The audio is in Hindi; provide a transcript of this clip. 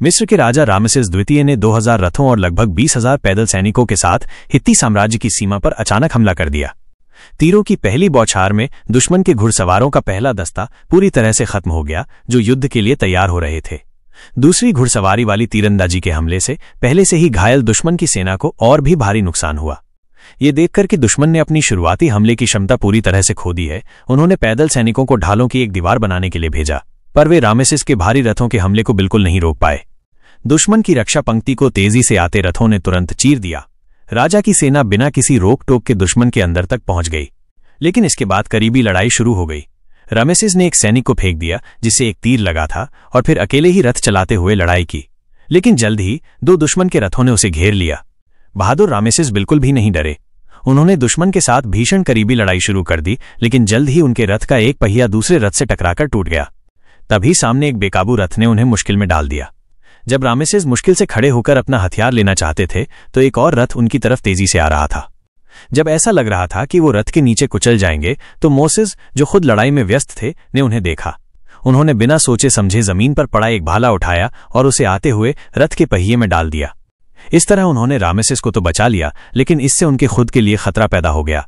मिस्र के राजा रामेसेस द्वितीय ने 2000 रथों और लगभग 20,000 पैदल सैनिकों के साथ हित्ती साम्राज्य की सीमा पर अचानक हमला कर दिया। तीरों की पहली बौछार में दुश्मन के घुड़सवारों का पहला दस्ता पूरी तरह से खत्म हो गया, जो युद्ध के लिए तैयार हो रहे थे। दूसरी घुड़सवारी वाली तीरंदाजी के हमले से पहले से ही घायल दुश्मन की सेना को और भी भारी नुकसान हुआ। ये देखकर कि दुश्मन ने अपनी शुरुआती हमले की क्षमता पूरी तरह से खो दी है, उन्होंने पैदल सैनिकों को ढालों की एक दीवार बनाने के लिए भेजा, पर वे रामेसेस के भारी रथों के हमले को बिल्कुल नहीं रोक पाए। दुश्मन की रक्षा पंक्ति को तेजी से आते रथों ने तुरंत चीर दिया। राजा की सेना बिना किसी रोक टोक के दुश्मन के अंदर तक पहुंच गई, लेकिन इसके बाद करीबी लड़ाई शुरू हो गई। रामेसेस ने एक सैनिक को फेंक दिया जिसे एक तीर लगा था और फिर अकेले ही रथ चलाते हुए लड़ाई की, लेकिन जल्द ही 2 दुश्मन के रथों ने उसे घेर लिया। बहादुर रामेसेस बिल्कुल भी नहीं डरे। उन्होंने दुश्मन के साथ भीषण करीबी लड़ाई शुरू कर दी, लेकिन जल्द ही उनके रथ का एक पहिया दूसरे रथ से टकराकर टूट गया। तभी सामने एक बेकाबू रथ ने उन्हें मुश्किल में डाल दिया। जब रामेसेस मुश्किल से खड़े होकर अपना हथियार लेना चाहते थे तो एक और रथ उनकी तरफ तेजी से आ रहा था। जब ऐसा लग रहा था कि वो रथ के नीचे कुचल जाएंगे तो मोसेस, जो खुद लड़ाई में व्यस्त थे, ने उन्हें देखा। उन्होंने बिना सोचे समझे जमीन पर पड़ा एक भाला उठाया और उसे आते हुए रथ के पहिए में डाल दिया। इस तरह उन्होंने रामेसेस को तो बचा लिया, लेकिन इससे उनके खुद के लिए खतरा पैदा हो गया।